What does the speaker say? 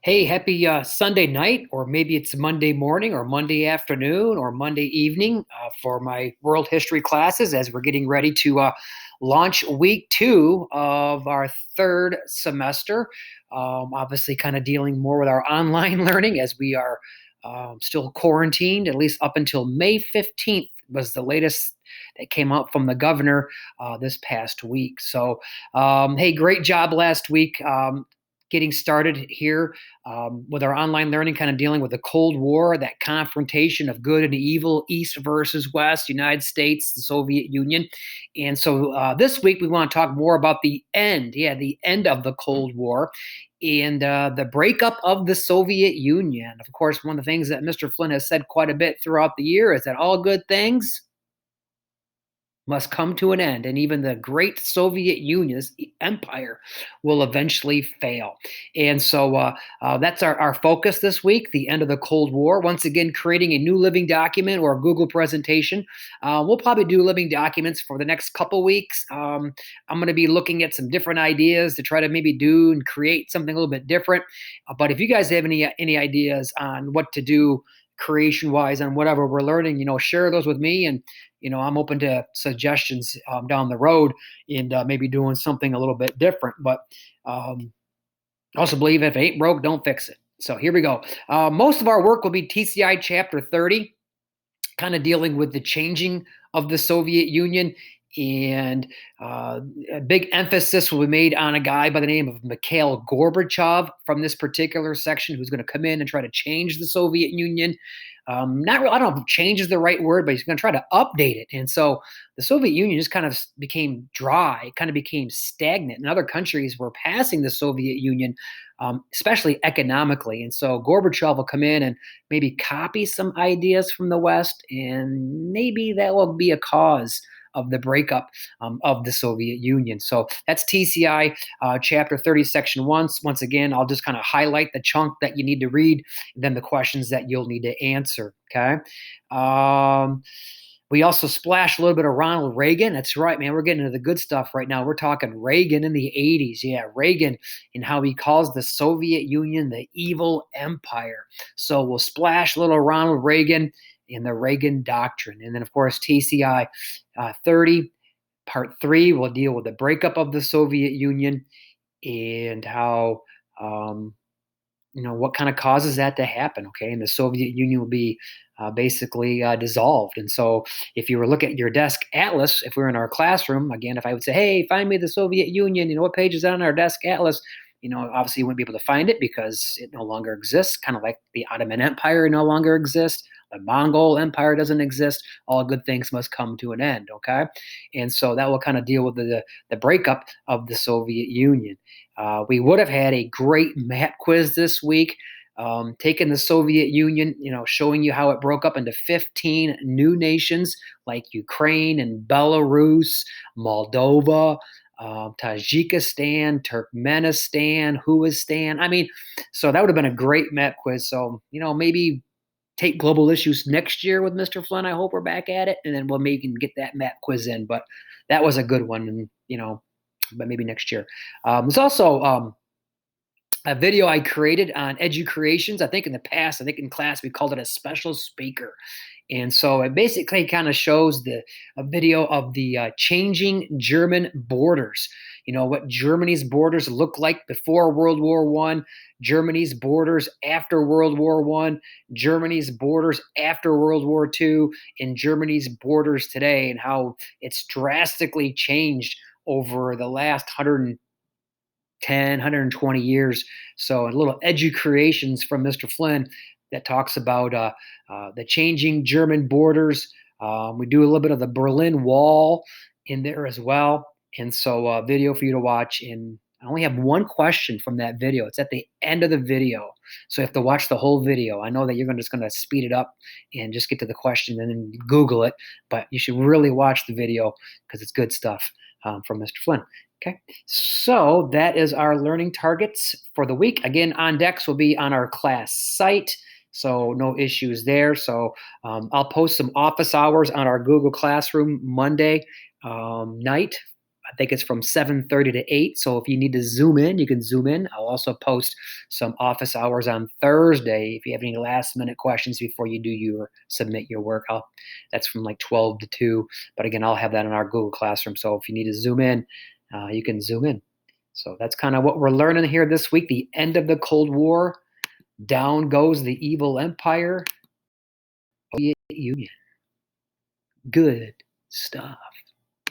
Hey, happy Sunday night, or maybe it's Monday morning, or Monday afternoon, or Monday evening for my world history classes as we're getting ready to launch week two of our third semester. Obviously, kind of dealing more with our online learning as we are still quarantined, at least up until May 15th was the latest that came out from the governor this past week. So, hey, great job last week. Getting started here with our online learning, kind of dealing with the Cold War, that confrontation of good and evil, East versus West, United States, the Soviet Union. And so this week we want to talk more about the end, the end of the Cold War and the breakup of the Soviet Union. Of course, one of the things that Mr. Flynn has said quite a bit throughout the year is that all good things must come to an end, and even the great Soviet Union's empire will eventually fail. And so that's our focus this week, the end of the Cold War. Once again, creating a new living document or a Google presentation. We'll probably do living documents for the next couple weeks. I'm going to be looking at some different ideas to try to maybe do and create something a little bit different. But if you guys have any ideas on what to do creation wise on whatever we're learning, share those with me. And I'm open to suggestions down the road and maybe doing something a little bit different. But I also believe if it ain't broke, don't fix it. So here we go. Most of our work will be TCI Chapter 30, kind of dealing with the changing of the Soviet Union. And a big emphasis will be made on a guy by the name of Mikhail Gorbachev from this particular section, who's going to come in and try to change the Soviet Union. Not real, I don't know if change is the right word, but he's going to try to update it. And so the Soviet Union just kind of became dry, kind of became stagnant, and other countries were passing the Soviet Union, especially economically. And so Gorbachev will come in and maybe copy some ideas from the West, and maybe that will be a cause of the breakup of the Soviet Union. So that's TCI Chapter 30, Section 1. Once again, I'll just kind of highlight the chunk that you need to read, and then the questions that you'll need to answer. Okay. We also splash a little bit of Ronald Reagan. That's right, man. We're getting into the good stuff right now. We're talking Reagan in the 80s. Yeah, Reagan and how he calls the Soviet Union the evil empire. So we'll splash a little Ronald Reagan in the Reagan Doctrine. And then, of course, TCI 30, Part 3 will deal with the breakup of the Soviet Union and how, what kind of causes that to happen, okay? And the Soviet Union will be basically dissolved. And so if you were looking at your desk atlas, if we were in our classroom, again, if I would say, hey, find me the Soviet Union, what page is on our desk atlas? Obviously you wouldn't be able to find it because it no longer exists, kind of like the Ottoman Empire no longer exists. The Mongol Empire doesn't exist. All good things must come to an end, okay? And so that will kind of deal with the breakup of the Soviet Union. We would have had a great math quiz this week, taking the Soviet Union, showing you how it broke up into 15 new nations like Ukraine and Belarus, Moldova, Tajikistan, Turkmenistan, Huistan. I mean, so that would have been a great math quiz. So, maybe take global issues next year with Mr. Flynn. I hope we're back at it, and then we'll maybe get that math quiz in. But that was a good one, and but maybe next year. There's also a video I created on educreations. I think in the past, I think in class we called it a special speaker. And so it basically kind of shows a video of the changing German borders. What Germany's borders look like before World War One, Germany's borders after World War One, Germany's borders after World War Two, and Germany's borders today, and how it's drastically changed over the last 110, 120 years. So a little educreations from Mr. Flynn that talks about the changing German borders. We do a little bit of the Berlin Wall in there as well. And so a video for you to watch. And I only have one question from that video. It's at the end of the video. So you have to watch the whole video. I know that you're just going to speed it up and just get to the question and then Google it. But you should really watch the video because it's good stuff from Mr. Flynn. Okay, so that is our learning targets for the week. Again, on decks will be on our class site. So no issues there. So I'll post some office hours on our Google Classroom Monday night I think it's from 7:30 to 8. So if you need to zoom in, you can zoom in. I'll also post some office hours on Thursday. If you have any last minute questions before you do your submit your work, that's from like 12 to 2. But again, I'll have that in our Google Classroom. So if you need to zoom in, you can zoom in. So that's kind of what we're learning here this week. The end of the Cold War. Down goes the evil empire. Soviet Union. Good stuff.